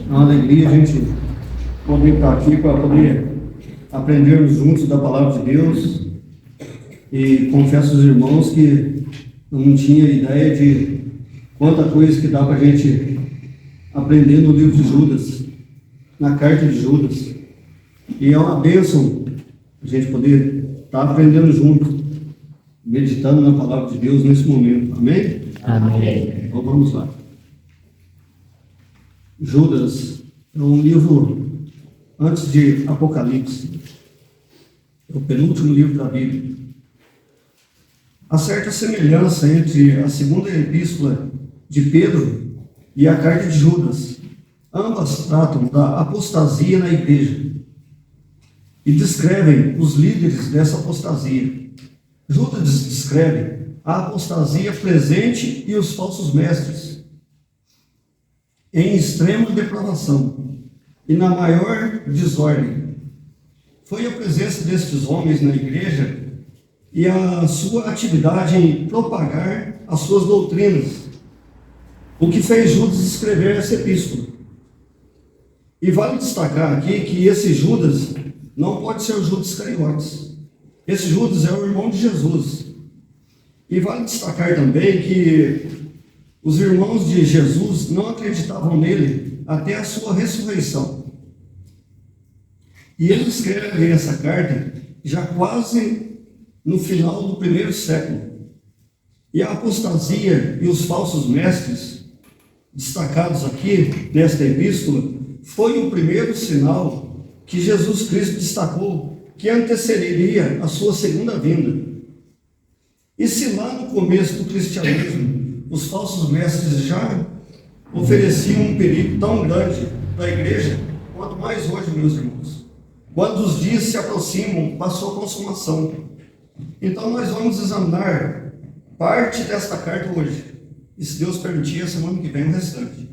É uma alegria a gente poder estar aqui para poder aprendermos juntos da palavra de Deus. E confesso aos irmãos que eu não tinha ideia de quanta coisa que dá para a gente aprender no livro de Judas, na carta de Judas. E é uma bênção a gente poder estar aprendendo junto, meditando na palavra de Deus nesse momento. Amém? Amém. Então vamos lá. Judas é um livro antes de Apocalipse. É o penúltimo livro da Bíblia. Há certa semelhança entre a segunda epístola de Pedro e a carta de Judas. Ambas tratam da apostasia na igreja e descrevem os líderes dessa apostasia. Judas descreve a apostasia presente e os falsos mestres em extrema depravação e na maior desordem. Foi a presença destes homens na igreja e a sua atividade em propagar as suas doutrinas o que fez Judas escrever essa epístola. E vale destacar aqui que esse Judas não pode ser o Judas Iscariotes. Esse Judas é o irmão de Jesus. E vale destacar também que os irmãos de Jesus não acreditavam nele até a sua ressurreição. E ele escreve essa carta já quase no final do primeiro século. E a apostasia e os falsos mestres, destacados aqui nesta epístola, foi o primeiro sinal que Jesus Cristo destacou que antecederia a sua segunda vinda. E se lá no começo do cristianismo os falsos mestres já ofereciam um perigo tão grande para a igreja, quanto mais hoje, meus irmãos, quando os dias se aproximam para a sua consumação. Então nós vamos examinar parte desta carta hoje, e se Deus permitir, a semana que vem o restante.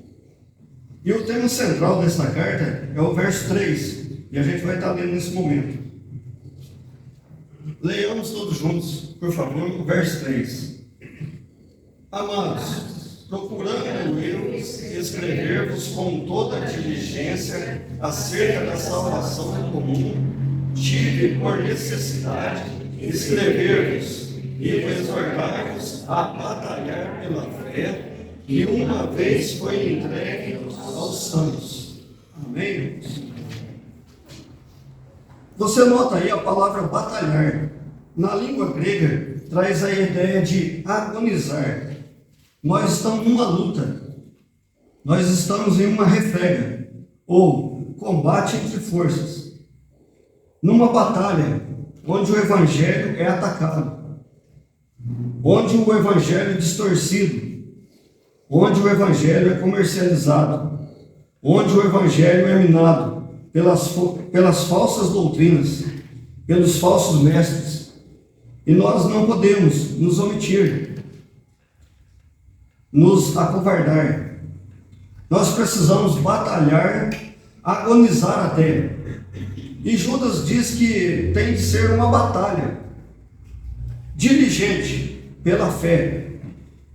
E o tema central desta carta é o verso 3, e a gente vai estar lendo nesse momento. Leiamos todos juntos, por favor, o verso 3. Amados, procurando eu escrever-vos com toda a diligência acerca da salvação comum, tive por necessidade escrever-vos e exortar-vos a batalhar pela fé que uma vez foi entregue aos santos. Amém? Você nota aí a palavra batalhar. Na língua grega, traz a ideia de agonizar. Nós estamos numa luta. Nós estamos em uma refrega, ou combate entre forças. Numa batalha, onde o evangelho é atacado. Onde o evangelho é distorcido. Onde o evangelho é comercializado. Onde o evangelho é minado pelas falsas doutrinas, pelos falsos mestres. E nós não podemos nos omitir, nos acovardar. Nós precisamos batalhar, agonizar até. E Judas diz que tem de ser uma batalha diligente pela fé,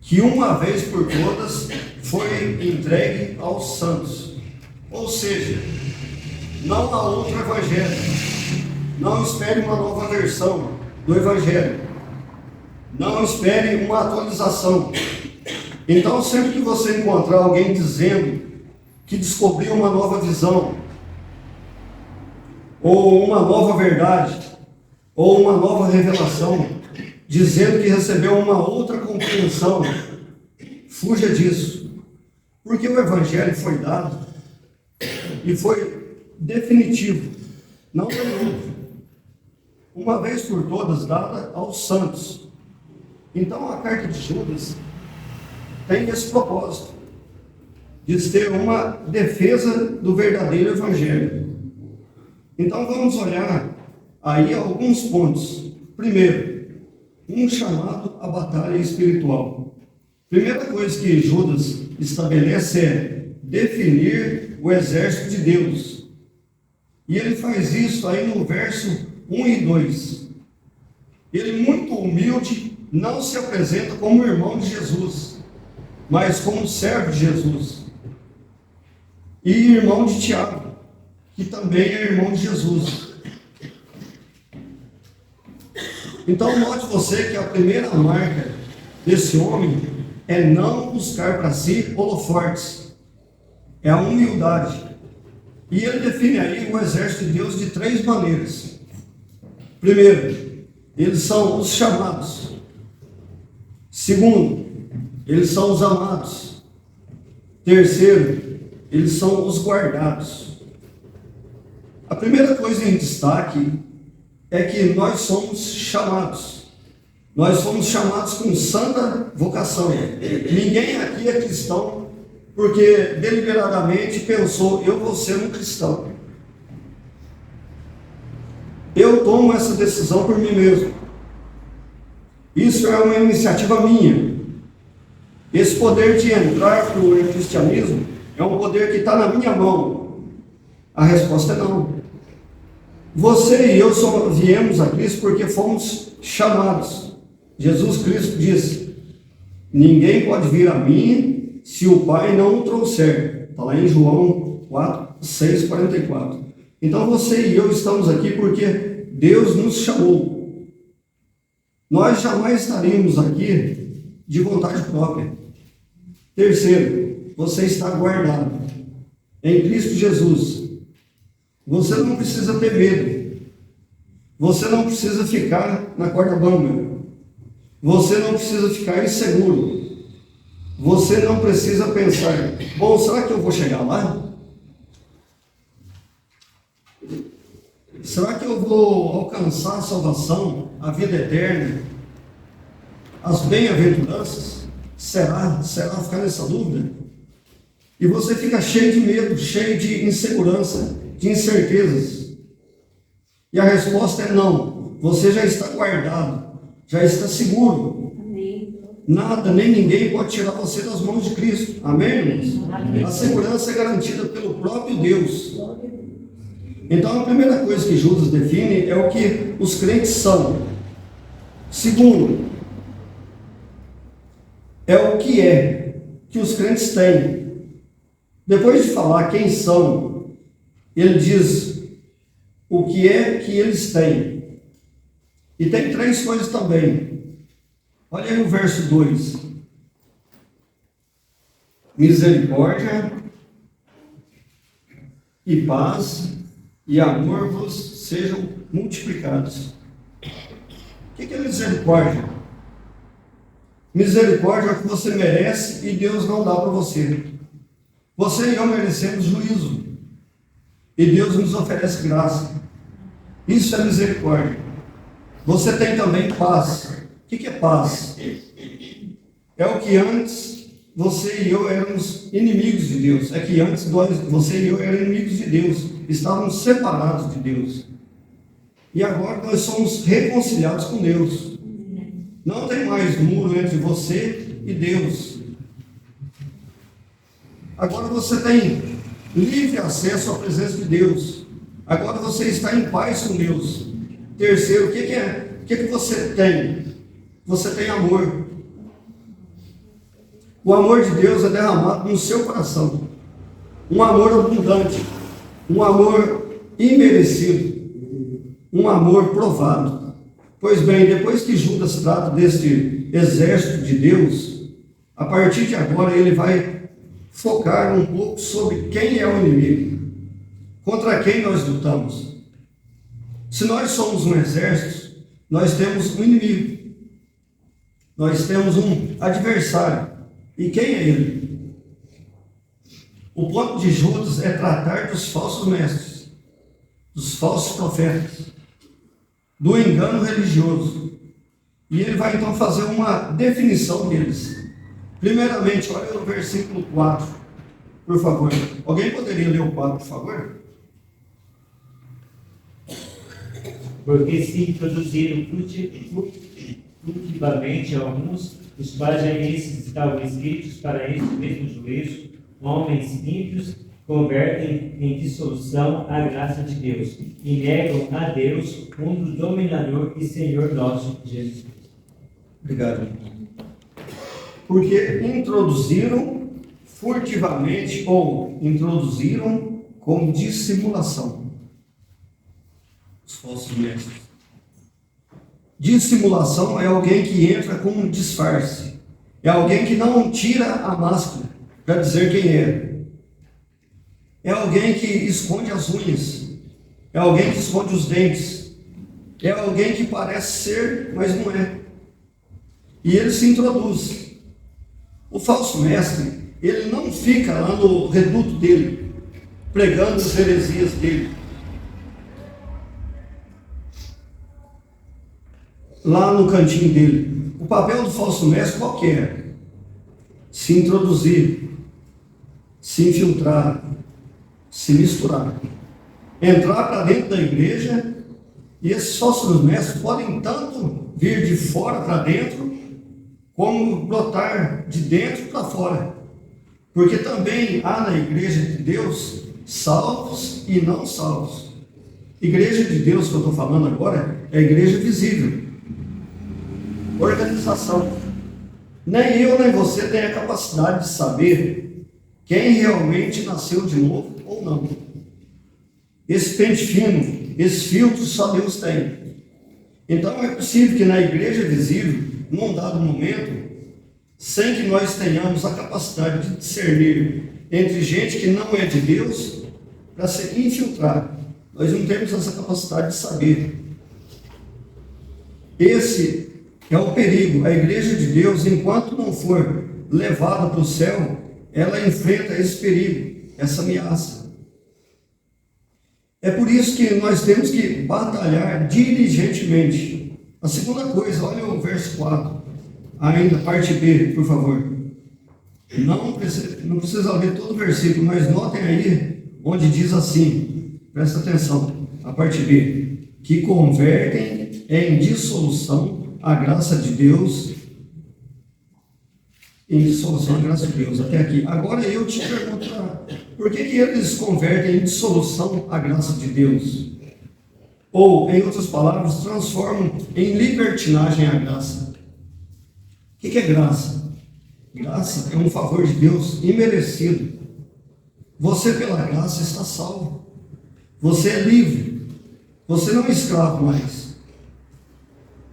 que uma vez por todas foi entregue aos santos. Ou seja, não há outro evangelho. Não espere uma nova versão do evangelho. Não espere uma atualização. Então, sempre que você encontrar alguém dizendo que descobriu uma nova visão, ou uma nova verdade, ou uma nova revelação, dizendo que recebeu uma outra compreensão, fuja disso. Porque o evangelho foi dado e foi definitivo, não tem outro. Uma vez por todas dada aos santos. Então a carta de Judas tem esse propósito, de ser uma defesa do verdadeiro evangelho. Então vamos olhar aí alguns pontos. Primeiro, um chamado à batalha espiritual. Primeira coisa que Judas estabelece é definir o exército de Deus. E ele faz isso aí no verso 1 e 2. Ele, muito humilde, não se apresenta como irmão de Jesus, mas como servo de Jesus. e irmão de Tiago, que também é irmão de Jesus. Então, note você que a primeira marca desse homem é não buscar para si holofortes, é a humildade. E ele define aí o exército de Deus de 3 maneiras. Primeiro, eles são os chamados. Segundo, eles são os amados. Terceiro, eles são os guardados. A primeira coisa em destaque é que nós somos chamados. Nós fomos chamados com santa vocação. Ninguém aqui é cristão porque deliberadamente pensou, eu vou ser um cristão. Eu tomo essa decisão por mim mesmo. Isso é uma iniciativa minha. Esse poder de entrar para o cristianismo é um poder que está na minha mão. A resposta é não. Você e eu só viemos a Cristo porque fomos chamados. Jesus Cristo disse, ninguém pode vir a mim se o Pai não o trouxer. Está lá em João 6,44. Então você e eu estamos aqui porque Deus nos chamou. Nós jamais estaríamos aqui de vontade própria. Terceiro, você está guardado em Cristo Jesus. Você não precisa ter medo. Você não precisa ficar na corda bamba. Você não precisa ficar inseguro. Você não precisa pensar, bom, será que eu vou chegar lá? Será que eu vou alcançar a salvação, a vida eterna, as bem-aventuranças? Será ficar nessa dúvida? E você fica cheio de medo, cheio de insegurança, de incertezas. E a resposta é não. Você já está guardado, já está seguro. Amém. Nada, nem ninguém pode tirar você das mãos de Cristo. Amém, irmãos? Amém. A segurança é garantida pelo próprio Deus. Então, a primeira coisa que Judas define é o que os crentes são. Segundo, é o que os crentes têm. Depois de falar quem são, ele diz o que é que eles têm. E tem 3 coisas também. Olha aí o verso 2. Misericórdia e paz e amor vos sejam multiplicados. O que é misericórdia? Misericórdia é o que você merece e Deus não dá para você. Você e eu merecemos juízo e Deus nos oferece graça. Isso é misericórdia. Você tem também paz. O que é paz? É o que antes você e eu éramos inimigos de Deus. É que antes você e eu éramos inimigos de Deus. Estávamos separados de Deus. E agora nós somos reconciliados com Deus. Não tem mais muro entre você e Deus. Agora você tem livre acesso à presença de Deus. Agora você está em paz com Deus. Terceiro, o que é? O que você tem? Você tem amor. O amor de Deus é derramado no seu coração. Um amor abundante. Um amor imerecido. Um amor provado. Pois bem, depois que Judas trata deste exército de Deus, a partir de agora ele vai focar um pouco sobre quem é o inimigo, contra quem nós lutamos. Se nós somos um exército, nós temos um inimigo, nós temos um adversário. E quem é ele? O ponto de Judas é tratar dos falsos mestres, dos falsos profetas, do engano religioso. E ele vai então fazer uma definição deles. Primeiramente, olha no versículo 4, por favor. Alguém poderia ler o 4, por favor? Porque se introduziram furtivamente alguns, os quais já esses estavam escritos para este mesmo juízo, homens ímpios, convertem em dissolução a graça de Deus e negam a Deus, único dominador e Senhor nosso, Jesus Cristo. Obrigado. Porque introduziram furtivamente ou introduziram com dissimulação. Os falsos mestres. Dissimulação é alguém que entra com um disfarce. É alguém que não tira a máscara para dizer quem é. É alguém que esconde as unhas. É alguém que esconde os dentes. É alguém que parece ser, mas não é. E ele se introduz. O falso mestre, ele não fica lá no reduto dele, pregando as heresias dele. Lá no cantinho dele. O papel do falso mestre qual que é? Se introduzir, se infiltrar, se misturar. Entrar para dentro da igreja, e esses falsos mestres podem tanto vir de fora para dentro, como brotar de dentro para fora. Porque também há na igreja de Deus salvos e não salvos. Igreja de Deus que eu estou falando agora é a igreja visível. Organização. Nem eu nem você tem a capacidade de saber quem realmente nasceu de novo ou não. Esse pente fino, esse filtro só Deus tem. Então é possível que na igreja visível, num dado momento, sem que nós tenhamos a capacidade de discernir entre gente que não é de Deus, para se infiltrar. Nós não temos essa capacidade de saber. Esse é o perigo. A igreja de Deus, enquanto não for levada para o céu, ela enfrenta esse perigo, essa ameaça. É por isso que nós temos que batalhar diligentemente. A segunda coisa, olha o verso 4, ainda parte B, por favor. Não precisa ler todo o versículo, mas notem aí onde diz assim, presta atenção, a parte B, que convertem em dissolução a graça de Deus, em dissolução a graça de Deus, até aqui. Agora eu te pergunto, por que eles convertem em dissolução a graça de Deus? Ou, em outras palavras, transformam em libertinagem a graça. O que é graça? Graça é um favor de Deus imerecido. Você, pela graça, está salvo. Você é livre. Você não é escravo mais.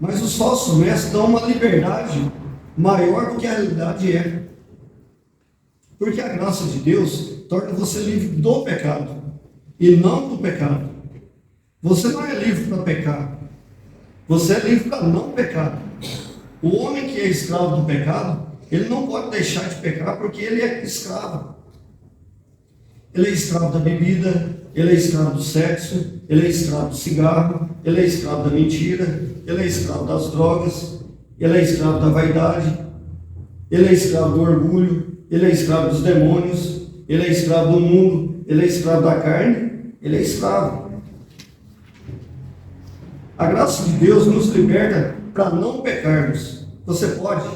Mas os falsos mestres dão uma liberdade maior do que a realidade é. Porque a graça de Deus torna você livre do pecado e não do pecado. Você não é livre para pecar. Você é livre para não pecar. O homem que é escravo do pecado, ele não pode deixar de pecar porque ele é escravo. Ele é escravo da bebida, ele é escravo do sexo, ele é escravo do cigarro, ele é escravo da mentira, ele é escravo das drogas, ele é escravo da vaidade, ele é escravo do orgulho, ele é escravo dos demônios, ele é escravo do mundo, ele é escravo da carne, ele é escravo. A graça de Deus nos liberta para não pecarmos. Você pode?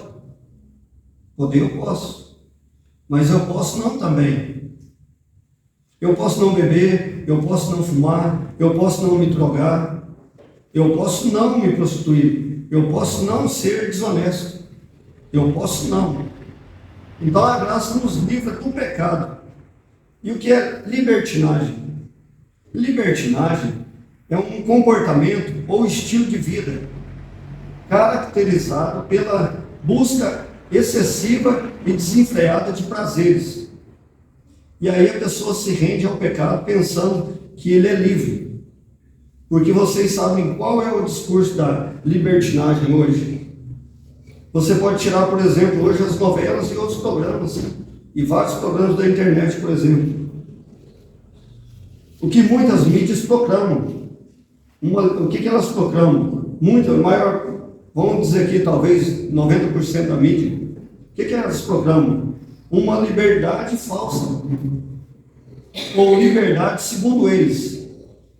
Poder eu posso. Mas eu posso não também. Eu posso não beber, eu posso não fumar, eu posso não me drogar, eu posso não me prostituir, eu posso não ser desonesto, eu posso não. Então a graça nos livra do pecado. E o que é libertinagem? Libertinagem é um comportamento ou estilo de vida caracterizado pela busca excessiva e desenfreada de prazeres. E aí a pessoa se rende ao pecado pensando que ele é livre. Porque vocês sabem qual é o discurso da libertinagem hoje. Você pode tirar, por exemplo, hoje as novelas e outros programas, e vários programas da internet, por exemplo. O que muitas mídias proclamam. O que elas proclamam? Maior, vamos dizer aqui, talvez 90% da mídia. O que elas proclamam? Uma liberdade falsa. Ou liberdade segundo eles.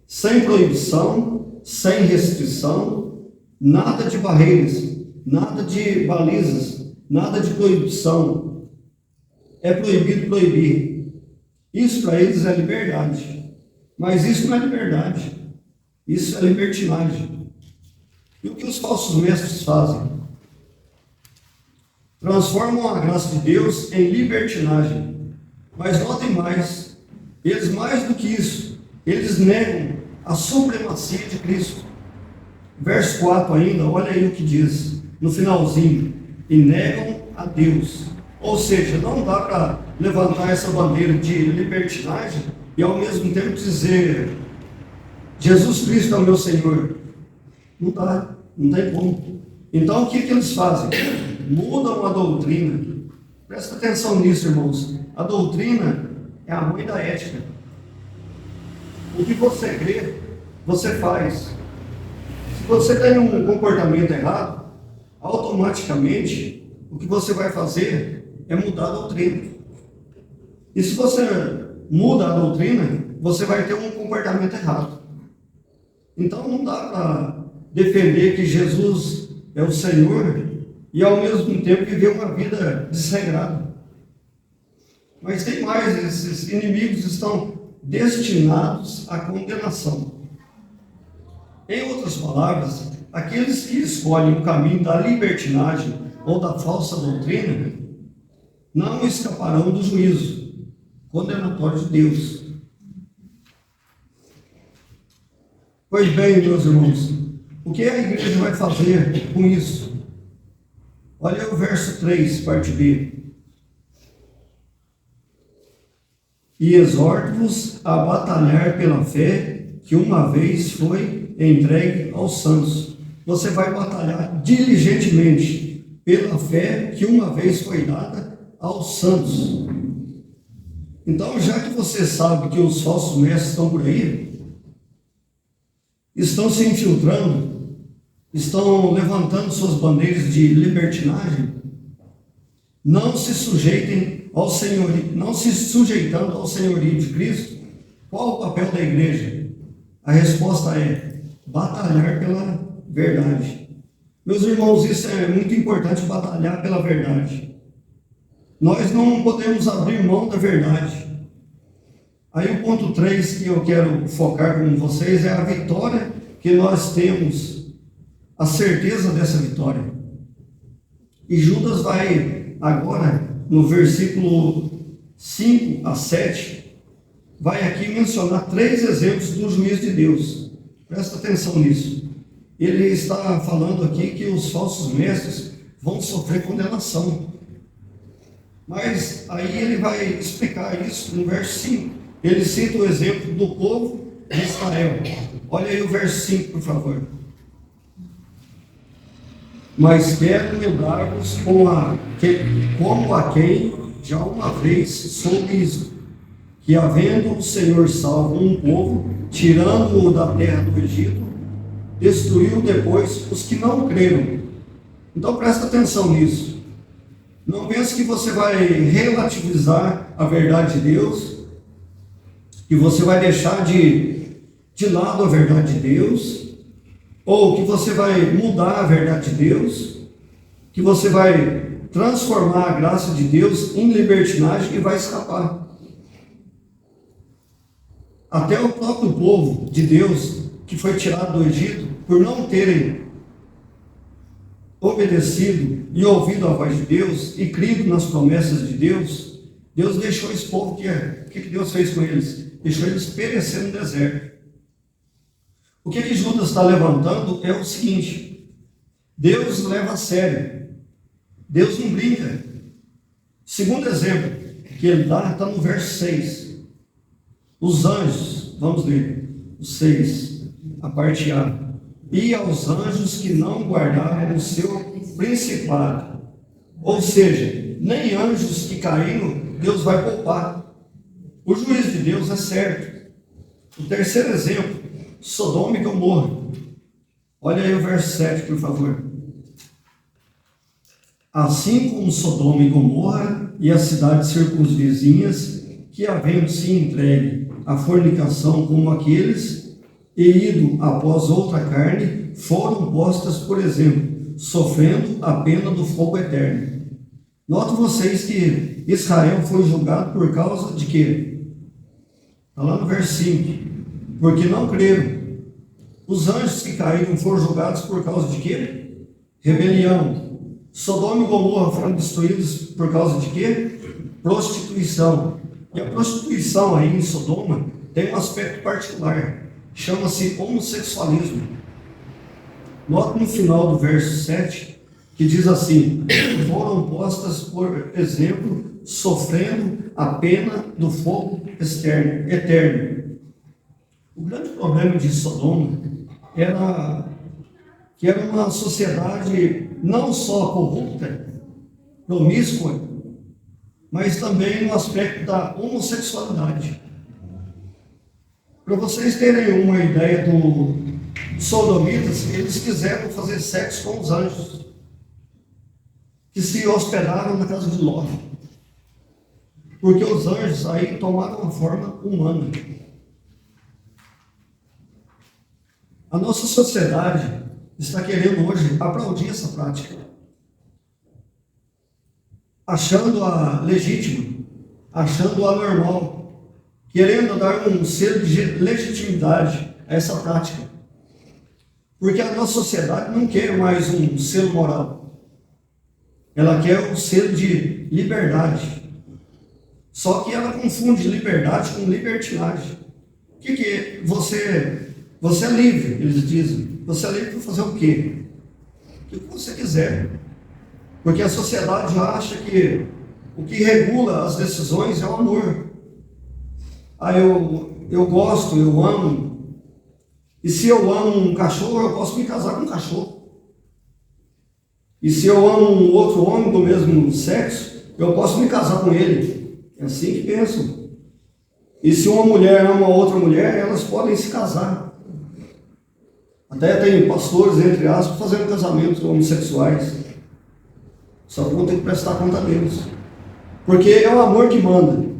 Sem proibição, sem restrição, nada de barreiras, nada de balizas, nada de proibição. É proibido proibir. Isso para eles é liberdade. Mas isso não é liberdade. Isso é libertinagem. E o que os falsos mestres fazem? Transformam a graça de Deus em libertinagem. Mas notem mais, eles mais do que isso, eles negam a supremacia de Cristo. Verso 4 ainda, olha aí o que diz, no finalzinho, e negam a Deus. Ou seja, não dá para levantar essa bandeira de libertinagem e ao mesmo tempo dizer, Jesus Cristo é o meu Senhor. Não dá, não tem como. Então o que eles fazem? Mudam a doutrina. Presta atenção nisso, irmãos. A doutrina é a mãe da ética. O que você crê, você faz. Se você tem um comportamento errado, automaticamente o que você vai fazer é mudar a doutrina. E se você muda a doutrina, você vai ter um comportamento errado. Então não dá para defender que Jesus é o Senhor e ao mesmo tempo viver uma vida desregrada. Mas tem mais, esses inimigos estão destinados à condenação. Em outras palavras, aqueles que escolhem o caminho da libertinagem ou da falsa doutrina não escaparão do juízo condenatório de Deus. Pois bem, meus irmãos, o que a igreja vai fazer com isso? Olha o verso 3, parte B. E exorto-vos a batalhar pela fé que uma vez foi entregue aos santos. Você vai batalhar diligentemente pela fé que uma vez foi dada aos santos. Então, já que você sabe que os falsos mestres estão por aí, estão se infiltrando, estão levantando suas bandeiras de libertinagem, não se sujeitem ao senhorio, não se sujeitando ao senhorio de Cristo. Qual o papel da igreja? A resposta é batalhar pela verdade. Meus irmãos, isso é muito importante, batalhar pela verdade. Nós não podemos abrir mão da verdade. Aí o ponto 3 que eu quero focar com vocês é a vitória que nós temos, a certeza dessa vitória. E Judas vai agora, no versículo 5 a 7, vai aqui mencionar 3 exemplos do juiz de Deus. Presta atenção nisso. Ele está falando aqui que os falsos mestres vão sofrer condenação. Mas aí ele vai explicar isso no verso 5. Ele cita o exemplo do povo de Israel. Olha aí o verso 5, por favor. Mas quero lembrar-vos como a quem já uma vez soube isso, que havendo o Senhor salvo um povo, tirando-o da terra do Egito, destruiu depois os que não creram. Então presta atenção nisso. Não pense que você vai relativizar a verdade de Deus, que você vai deixar de lado a verdade de Deus, ou que você vai mudar a verdade de Deus, que você vai transformar a graça de Deus em libertinagem e vai escapar. Até o próprio povo de Deus, que foi tirado do Egito, por não terem obedecido e ouvido a voz de Deus e crido nas promessas de Deus, Deus deixou esse povo que é. O que Deus fez com eles? Deixou eles perecer no deserto. O que Judas está levantando é o seguinte: Deus leva a sério, Deus não brinca. Segundo exemplo que ele dá está no verso 6. Os anjos, vamos ler, o 6, a parte A. E aos anjos que não guardaram o seu principado. Ou seja, nem anjos que caíram, Deus vai poupar. O juízo de Deus é certo. O terceiro exemplo, Sodoma e Gomorra. Olha aí o verso 7, por favor. Assim como Sodoma e Gomorra e as cidades circunvizinhas, que havendo se entregue à fornicação como aqueles, e ido após outra carne, foram postas, por exemplo, sofrendo a pena do fogo eterno. Notem vocês que Israel foi julgado por causa de quê? Está lá no verso 5. Porque não creram. Os anjos que caíram foram julgados por causa de quê? Rebelião. Sodoma e Gomorra foram destruídos por causa de quê? Prostituição. E a prostituição aí em Sodoma tem um aspecto particular, chama-se homossexualismo. Nota no final do verso 7, que diz assim: foram postas, por exemplo, sofrendo a pena do fogo eterno. O grande problema de Sodoma era que era uma sociedade não só corrupta, promíscua, mas também no aspecto da homossexualidade. Para vocês terem uma ideia dos sodomitas, eles quiseram fazer sexo com os anjos, que se hospedaram na casa de Ló, porque os anjos aí tomaram uma forma humana. A nossa sociedade está querendo hoje aplaudir essa prática, achando-a legítima, achando-a normal, querendo dar um selo de legitimidade a essa prática. Porque a nossa sociedade não quer mais um selo moral, ela quer um selo de liberdade. Só que ela confunde liberdade com libertinagem. O que é? Você é livre, eles dizem. Você é livre para fazer o quê? O que você quiser. Porque a sociedade já acha que o que regula as decisões é o amor. Eu gosto, eu amo. E se eu amo um cachorro, eu posso me casar com um cachorro. E se eu amo um outro homem do mesmo sexo, eu posso me casar com ele. É assim que pensam. E se uma mulher ama outra mulher, elas podem se casar. Até tem pastores, entre aspas, fazendo casamentos homossexuais. Só que vão ter que prestar conta deles. Porque é o amor que manda.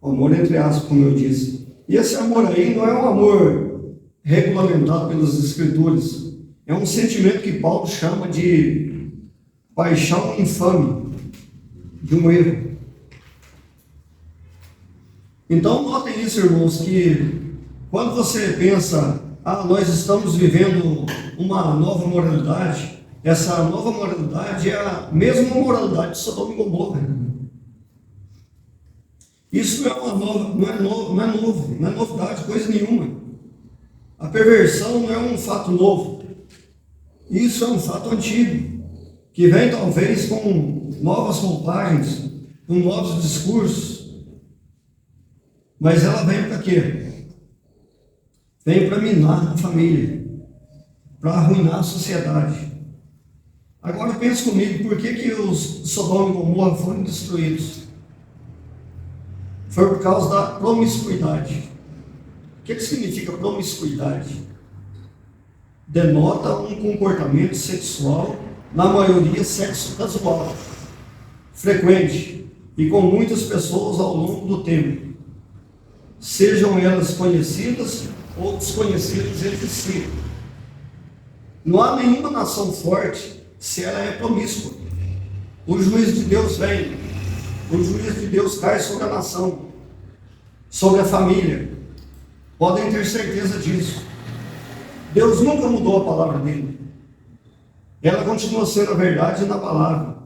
O amor, entre aspas, como eu disse. E esse amor aí não é um amor regulamentado pelas Escrituras. É um sentimento que Paulo chama de paixão infame, de um erro. Então, notem isso, irmãos, que quando você pensa, nós estamos vivendo uma nova moralidade, essa nova moralidade é a mesma moralidade de Sodoma e Gomorra. Isso não é novidade, coisa nenhuma. A perversão não é um fato novo. Isso é um fato antigo, que vem talvez com novas roupagens, com novos discursos. Mas ela vem para quê? Vem para minar a família, para arruinar a sociedade. Agora pense comigo, por que os Sodoma e Gomorra foram destruídos? Foi por causa da promiscuidade. O que significa promiscuidade? Denota um comportamento sexual, na maioria sexo casual, frequente e com muitas pessoas ao longo do tempo, sejam elas conhecidas ou desconhecidas entre si. Não há nenhuma nação forte se ela é promíscua. O juízo de Deus vem, o juízo de Deus cai sobre a nação, sobre a família. Podem ter certeza disso. Deus nunca mudou a palavra dele. Ela continua sendo a verdade na palavra.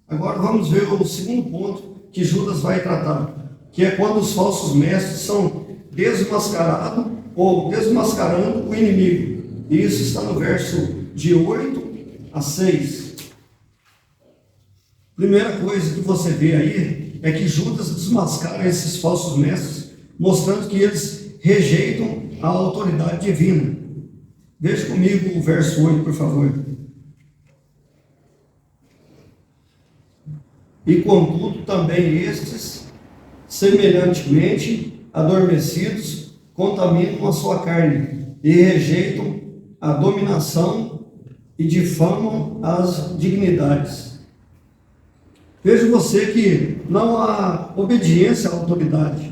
Agora vamos ver o segundo ponto que Judas vai tratar, que é quando os falsos mestres são desmascarados ou desmascarando o inimigo. E isso está no verso de 8 a 6. Primeira coisa que você vê aí é que Judas desmascara esses falsos mestres, mostrando que eles rejeitam a autoridade divina. Veja comigo o verso 8, por favor. E contudo também estes, semelhantemente adormecidos, contaminam a sua carne e rejeitam a dominação e difamam as dignidades. Veja você que não há obediência à autoridade.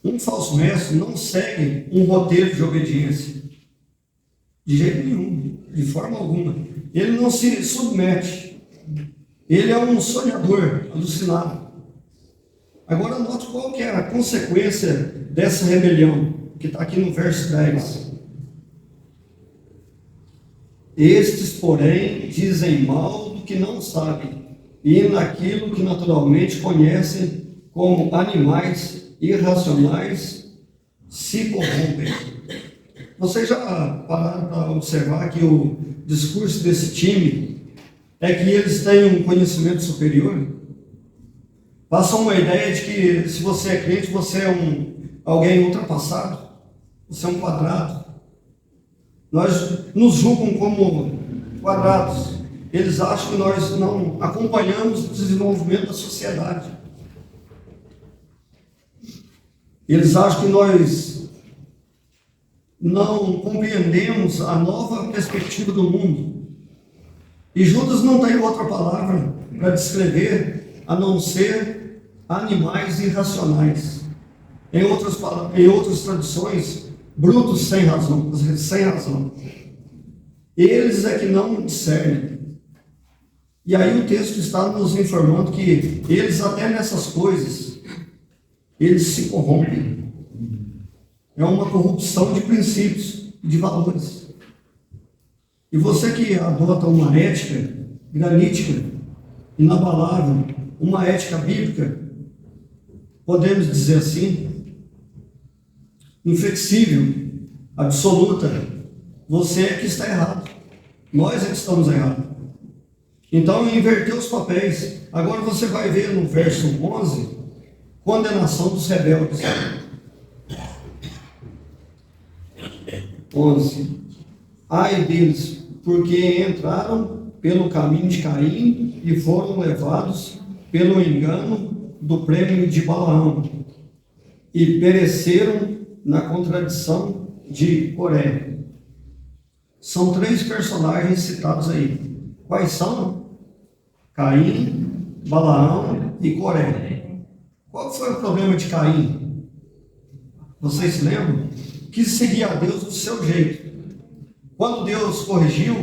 Um falso mestre não segue um roteiro de obediência, de jeito nenhum, de forma alguma. Ele não se submete. Ele é um sonhador alucinado. Agora note qual que é a consequência dessa rebelião, que está aqui no verso 10. Estes, porém, dizem mal do que não sabem e naquilo que naturalmente conhecem como animais irracionais se corrompem. Vocês já pararam para observar que o discurso desse time é que eles têm um conhecimento superior? Passam uma ideia de que se você é crente, você é alguém ultrapassado, você é um quadrado. Nós nos julgam como quadrados. Eles acham que nós não acompanhamos o desenvolvimento da sociedade. Eles acham que nós não compreendemos a nova perspectiva do mundo. E Judas não tem outra palavra para descrever a não ser animais irracionais. Em outras traduções, brutos sem razão. Eles é que não discernem. E aí o texto está nos informando que eles até nessas coisas, eles se corrompem. É uma corrupção de princípios e de valores. E você que adota uma ética granítica, inabalável, uma ética bíblica, podemos dizer assim, inflexível, absoluta, você é que está errado. Nós é que estamos errados. Então, inverteu os papéis. Agora você vai ver no verso 11, condenação dos rebeldes. 11. Ai deles, porque entraram pelo caminho de Caim e foram levados pelo engano do prêmio de Balaão e pereceram na contradição de Coré. São 3 personagens citados aí. Quais são? Caim, Balaão e Coré. Qual foi o problema de Caim? Vocês se lembram? Quis seguir a Deus do seu jeito. Quando Deus corrigiu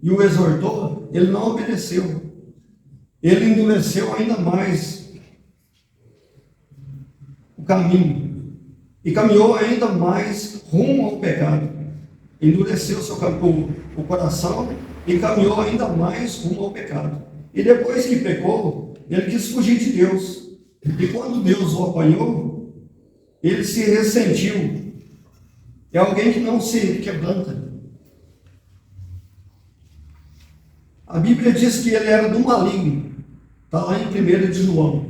e o exortou, ele não obedeceu. Ele endureceu ainda mais o caminho e caminhou ainda mais rumo ao pecado. Endureceu o coração e caminhou ainda mais rumo ao pecado. E depois que pecou, ele quis fugir de Deus. E quando Deus o apanhou, ele se ressentiu. É alguém que não se quebranta. A Bíblia diz que ele era do maligno. Está lá em 1 de João.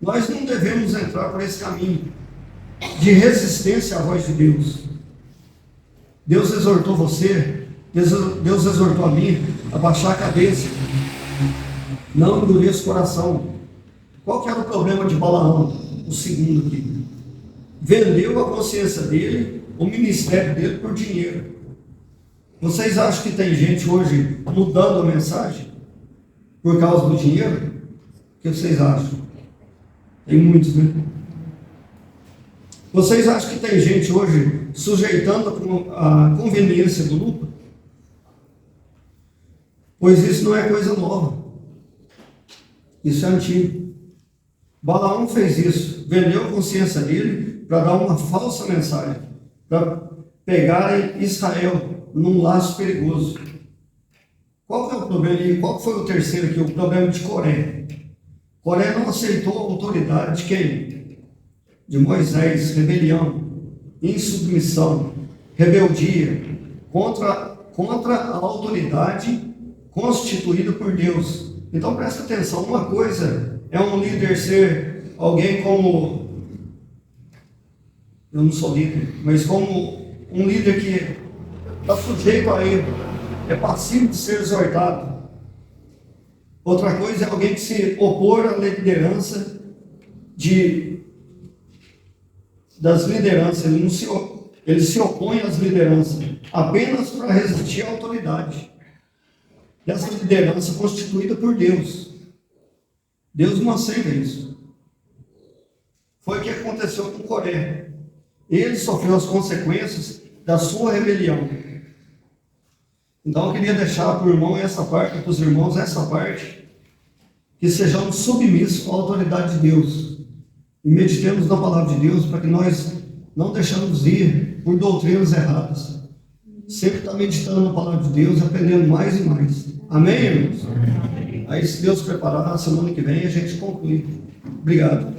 Nós não devemos entrar por esse caminho de resistência à voz de Deus. Deus exortou você, Deus exortou a mim a baixar a cabeça. Não endureça o coração. Qual que era o problema de Balaão? O segundo aqui. Vendeu a consciência dele, o ministério dele por dinheiro. Vocês acham que tem gente hoje mudando a mensagem por causa do dinheiro? O que vocês acham? Tem muitos, né? Vocês acham que tem gente hoje sujeitando a conveniência do lucro? Pois isso não é coisa nova. Isso é antigo. Balaão fez isso, vendeu a consciência dele para dar uma falsa mensagem, para pegarem Israel num laço perigoso. Qual que é o problema? E qual foi o terceiro aqui? O problema de Coré. Coré não aceitou a autoridade de quem? De Moisés, rebelião, insubmissão, rebeldia, contra a autoridade constituída por Deus. Então presta atenção, uma coisa é um líder ser alguém como, eu não sou líder, mas como um líder que está sujeito a ele, é passivo de ser exortado. Outra coisa é alguém que se opor à liderança das lideranças, ele se opõe às lideranças apenas para resistir à autoridade dessa liderança constituída por Deus. Deus não aceita isso. Foi o que aconteceu com Coré. Ele sofreu as consequências da sua rebelião. Então eu queria deixar para o irmão essa parte, para os irmãos essa parte, que sejamos submissos à autoridade de Deus e meditemos na palavra de Deus para que nós não deixemos ir por doutrinas erradas. Sempre está meditando na palavra de Deus, aprendendo mais e mais. Amém, irmãos? Aí, se Deus preparar, semana que vem a gente conclui. Obrigado.